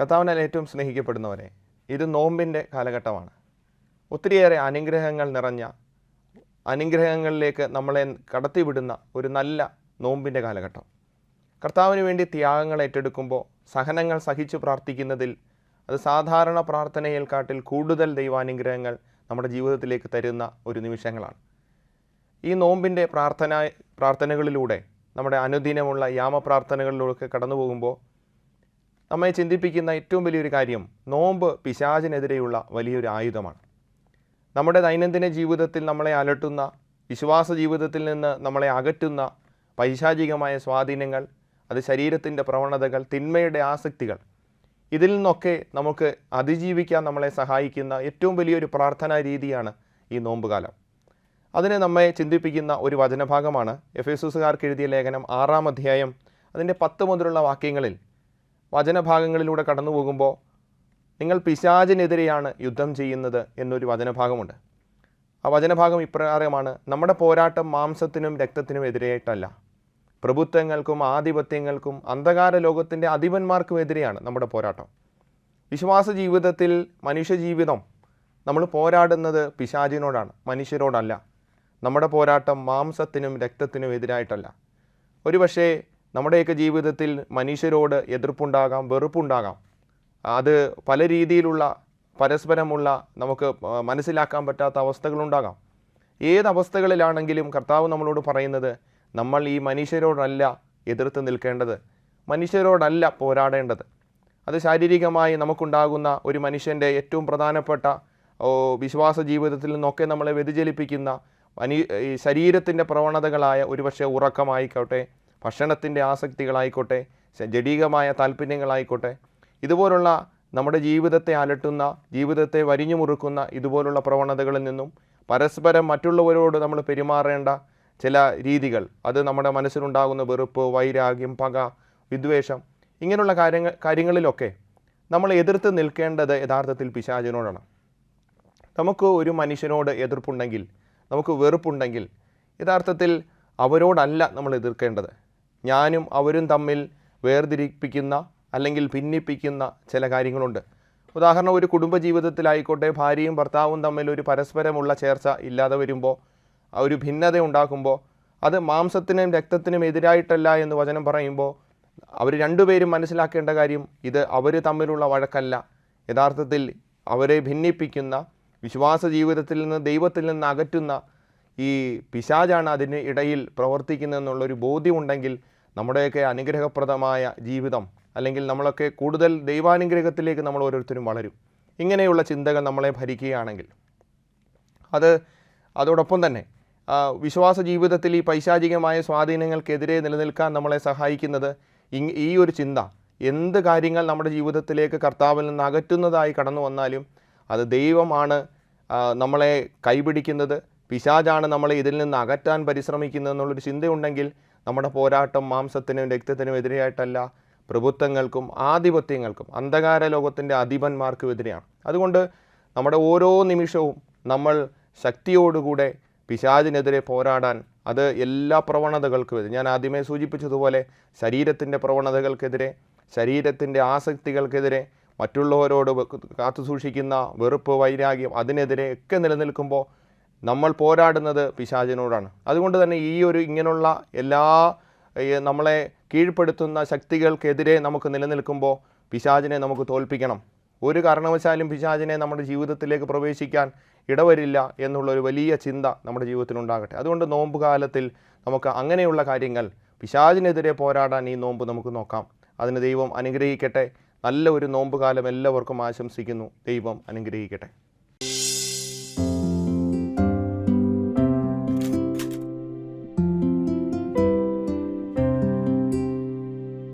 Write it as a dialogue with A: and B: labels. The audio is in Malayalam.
A: കർത്താവിനാൽ ഏറ്റവും സ്നേഹിക്കപ്പെടുന്നവരെ, ഇത് നോമ്പിൻ്റെ കാലഘട്ടമാണ്. ഒത്തിരിയേറെ അനുഗ്രഹങ്ങൾ നിറഞ്ഞ, അനുഗ്രഹങ്ങളിലേക്ക് നമ്മളെ കടത്തിവിടുന്ന ഒരു നല്ല നോമ്പിൻ്റെ കാലഘട്ടം. കർത്താവിന് വേണ്ടി ത്യാഗങ്ങൾ ഏറ്റെടുക്കുമ്പോൾ, സഹനങ്ങൾ സഹിച്ചു പ്രാർത്ഥിക്കുന്നതിൽ അത് സാധാരണ പ്രാർത്ഥനയേക്കാട്ടിൽ കൂടുതൽ ദൈവാനുഗ്രഹങ്ങൾ നമ്മുടെ ജീവിതത്തിലേക്ക് തരുന്ന ഒരു നിമിഷങ്ങളാണ്. ഈ നോമ്പിൻ്റെ പ്രാർത്ഥനകളിലൂടെ, നമ്മുടെ അനുദിനമുള്ള യാമപ്രാർത്ഥനകളിലൂടെ കടന്നു പോകുമ്പോൾ നമ്മെ ചിന്തിപ്പിക്കുന്ന ഏറ്റവും വലിയൊരു കാര്യം, നോമ്പ് പിശാചിനെതിരെയുള്ള വലിയൊരു ആയുധമാണ്. നമ്മുടെ ദൈനംദിന ജീവിതത്തിൽ നമ്മളെ അലട്ടുന്ന, വിശ്വാസ ജീവിതത്തിൽ നിന്ന് നമ്മളെ അകറ്റുന്ന പൈശാചികമായ സ്വാധീനങ്ങൾ, അത് ശരീരത്തിൻ്റെ പ്രവണതകൾ, തിന്മയുടെ ആസക്തികൾ, ഇതിൽ നിന്നൊക്കെ നമുക്ക് അതിജീവിക്കാൻ നമ്മളെ സഹായിക്കുന്ന ഏറ്റവും വലിയൊരു പ്രാർത്ഥനാ രീതിയാണ് ഈ നോമ്പുകാലം. അതിനെ നമ്മെ ചിന്തിപ്പിക്കുന്ന ഒരു വചനഭാഗമാണ് എഫേസ്യസുകാർക്ക് എഴുതിയ ലേഖനം 6-ാം അധ്യായം അതിൻ്റെ 10 മുതലുള്ള വാക്യങ്ങളിൽ. വചനഭാഗങ്ങളിലൂടെ കടന്നു പോകുമ്പോൾ, നിങ്ങൾ പിശാചിനെതിരെയാണ് യുദ്ധം ചെയ്യുന്നത് എന്നൊരു വചനഭാഗമുണ്ട്. ആ വചനഭാഗം ഇപ്രകാരമാണ്: നമ്മുടെ പോരാട്ടം മാംസത്തിനും രക്തത്തിനും എതിരെയായിട്ടല്ല, പ്രഭുത്വങ്ങൾക്കും ആധിപത്യങ്ങൾക്കും അന്ധകാര ലോകത്തിൻ്റെ അധിപന്മാർക്കും എതിരെയാണ് നമ്മുടെ പോരാട്ടം. വിശ്വാസ ജീവിതത്തിൽ, മനുഷ്യജീവിതം നമ്മൾ പോരാടുന്നത് പിശാചിനോടാണ്, മനുഷ്യരോടല്ല. നമ്മുടെ പോരാട്ടം മാംസത്തിനും രക്തത്തിനും എതിരായിട്ടല്ല. ഒരുപക്ഷേ നമ്മുടെയൊക്കെ ജീവിതത്തിൽ മനുഷ്യരോട് എതിർപ്പുണ്ടാകാം, വെറുപ്പുണ്ടാകാം. അത് പല രീതിയിലുള്ള പരസ്പരമുള്ള നമുക്ക് മനസ്സിലാക്കാൻ പറ്റാത്ത അവസ്ഥകളുണ്ടാകാം. ഏതവസ്ഥകളിലാണെങ്കിലും കർത്താവ് നമ്മളോട് പറയുന്നത്, നമ്മൾ ഈ മനുഷ്യരോടല്ല എതിർത്ത് നിൽക്കേണ്ടത്, മനുഷ്യരോടല്ല പോരാടേണ്ടത്. അത് ശാരീരികമായി നമുക്കുണ്ടാകുന്ന ഒരു മനുഷ്യൻ്റെ ഏറ്റവും പ്രധാനപ്പെട്ട വിശ്വാസ ജീവിതത്തിൽ നിന്നൊക്കെ നമ്മളെ വ്യതിചലിപ്പിക്കുന്ന ഈ ശരീരത്തിൻ്റെ പ്രവണതകളായ ഒരുപക്ഷെ ഉറക്കമായിക്കോട്ടെ, ഭക്ഷണത്തിൻ്റെ ആസക്തികളായിക്കോട്ടെ, ജഡികമായ താല്പര്യങ്ങളായിക്കോട്ടെ, ഇതുപോലുള്ള നമ്മുടെ ജീവിതത്തെ അലട്ടുന്ന, ജീവിതത്തെ വരിഞ്ഞു മുറുക്കുന്ന ഇതുപോലുള്ള പ്രവണതകളിൽ നിന്നും പരസ്പരം മറ്റുള്ളവരോട് നമ്മൾ പെരുമാറേണ്ട ചില രീതികൾ, അത് നമ്മുടെ മനസ്സിലുണ്ടാകുന്ന വെറുപ്പ്, വൈരാഗ്യം, പക, വിദ്വേഷം, ഇങ്ങനെയുള്ള കാര്യങ്ങളിലൊക്കെ നമ്മൾ എതിർത്ത് നിൽക്കേണ്ടത് യഥാർത്ഥത്തിൽ പിശാചിനോടാണ്. നമുക്ക് ഒരു മനുഷ്യനോട് എതിർപ്പുണ്ടെങ്കിൽ, നമുക്ക് വെറുപ്പുണ്ടെങ്കിൽ, യഥാർത്ഥത്തിൽ അവരോടല്ല നമ്മൾ എതിർക്കേണ്ടത്. ഞാനും അവരും തമ്മിൽ വേർതിരിപ്പിക്കുന്ന അല്ലെങ്കിൽ ഭിന്നിപ്പിക്കുന്ന ചില കാര്യങ്ങളുണ്ട്. ഉദാഹരണം, ഒരു കുടുംബജീവിതത്തിലായിക്കോട്ടെ, ഭാര്യയും ഭർത്താവും തമ്മിൽ ഒരു പരസ്പരമുള്ള ചേർച്ച ഇല്ലാതെ വരുമ്പോൾ, ഒരു ഭിന്നത ഉണ്ടാക്കുമ്പോൾ, അത് മാംസത്തിനും രക്തത്തിനും എതിരായിട്ടല്ല എന്ന് വചനം പറയുമ്പോൾ, അവർ രണ്ടുപേരും മനസ്സിലാക്കേണ്ട കാര്യം, ഇത് അവർ തമ്മിലുള്ള വഴക്കല്ല, യഥാർത്ഥത്തിൽ അവരെ ഭിന്നിപ്പിക്കുന്ന, വിശ്വാസ ജീവിതത്തിൽ നിന്ന്, ദൈവത്തിൽ നിന്ന് അകറ്റുന്ന ഈ പിശാചാണ് അതിന് ഇടയിൽ പ്രവർത്തിക്കുന്നതെന്നുള്ളൊരു ബോധ്യമുണ്ടെങ്കിൽ നമ്മുടെയൊക്കെ അനുഗ്രഹപ്രദമായ ജീവിതം, അല്ലെങ്കിൽ നമ്മളൊക്കെ കൂടുതൽ ദൈവാനുഗ്രഹത്തിലേക്ക് നമ്മൾ ഓരോരുത്തരും വളരും. ഇങ്ങനെയുള്ള ചിന്തകൾ നമ്മളെ ഭരിക്കുകയാണെങ്കിൽ, അതോടൊപ്പം തന്നെ വിശ്വാസ ജീവിതത്തിൽ ഈ പൈശാചികമായ സ്വാധീനങ്ങൾക്കെതിരെ നിലനിൽക്കാൻ നമ്മളെ സഹായിക്കുന്നത് ഈ ഒരു ചിന്ത, എന്ത് കാര്യങ്ങൾ നമ്മുടെ ജീവിതത്തിലേക്ക് കർത്താവിൽ നിന്ന് അകറ്റുന്നതായി കടന്നു വന്നാലും അത് ദൈവമാണ് നമ്മളെ കൈപിടിക്കുന്നത്, പിശാചാണ് നമ്മളെ ഇതിൽ നിന്ന് അകറ്റാൻ പരിശ്രമിക്കുന്നത് എന്നുള്ളൊരു ചിന്തയുണ്ടെങ്കിൽ നമ്മുടെ പോരാട്ടം മാംസത്തിനും രക്തത്തിനും എതിരെയായിട്ടല്ല, പ്രഭുത്വങ്ങൾക്കും ആധിപത്യങ്ങൾക്കും അന്ധകാര ലോകത്തിൻ്റെ അധിപന്മാർക്കും എതിരെയാണ്. അതുകൊണ്ട് നമ്മുടെ ഓരോ നിമിഷവും നമ്മൾ ശക്തിയോടുകൂടെ പിശാചിനെതിരെ പോരാടാൻ, അത് എല്ലാ പ്രവണതകൾക്കും എതിരെ, ഞാൻ ആദ്യമേ സൂചിപ്പിച്ചതുപോലെ ശരീരത്തിൻ്റെ പ്രവണതകൾക്കെതിരെ, ശരീരത്തിൻ്റെ ആസക്തികൾക്കെതിരെ, മറ്റുള്ളവരോട് കാത്തുസൂക്ഷിക്കുന്ന വെറുപ്പ്, വൈരാഗ്യം, അതിനെതിരെ ഒക്കെ നിലനിൽക്കുമ്പോൾ നമ്മൾ പോരാടുന്നത് പിശാചിനോടാണ്. അതുകൊണ്ട് തന്നെ ഇങ്ങനെയുള്ള എല്ലാ നമ്മളെ കീഴ്പ്പെടുത്തുന്ന ശക്തികൾക്കെതിരെ നമുക്ക് നിലനിൽക്കുമ്പോൾ പിശാചിനെ നമുക്ക് തോൽപ്പിക്കണം. ഒരു കാരണവശാലും പിശാചിനെ നമ്മുടെ ജീവിതത്തിലേക്ക് പ്രവേശിക്കാൻ ഇടവരില്ല എന്നുള്ളൊരു വലിയ ചിന്ത നമ്മുടെ ജീവിതത്തിലുണ്ടാകട്ടെ. അതുകൊണ്ട് നോമ്പ് കാലത്തിൽ നമുക്ക് അങ്ങനെയുള്ള കാര്യങ്ങൾ, പിശാചിനെതിരെ പോരാടാൻ ഈ നോമ്പ് നമുക്ക് നോക്കാം. അതിന് ദൈവം അനുഗ്രഹിക്കട്ടെ. നല്ല ഒരു നോമ്പ് കാലം എല്ലാവർക്കും ആശംസിക്കുന്നു. ദൈവം അനുഗ്രഹിക്കട്ടെ.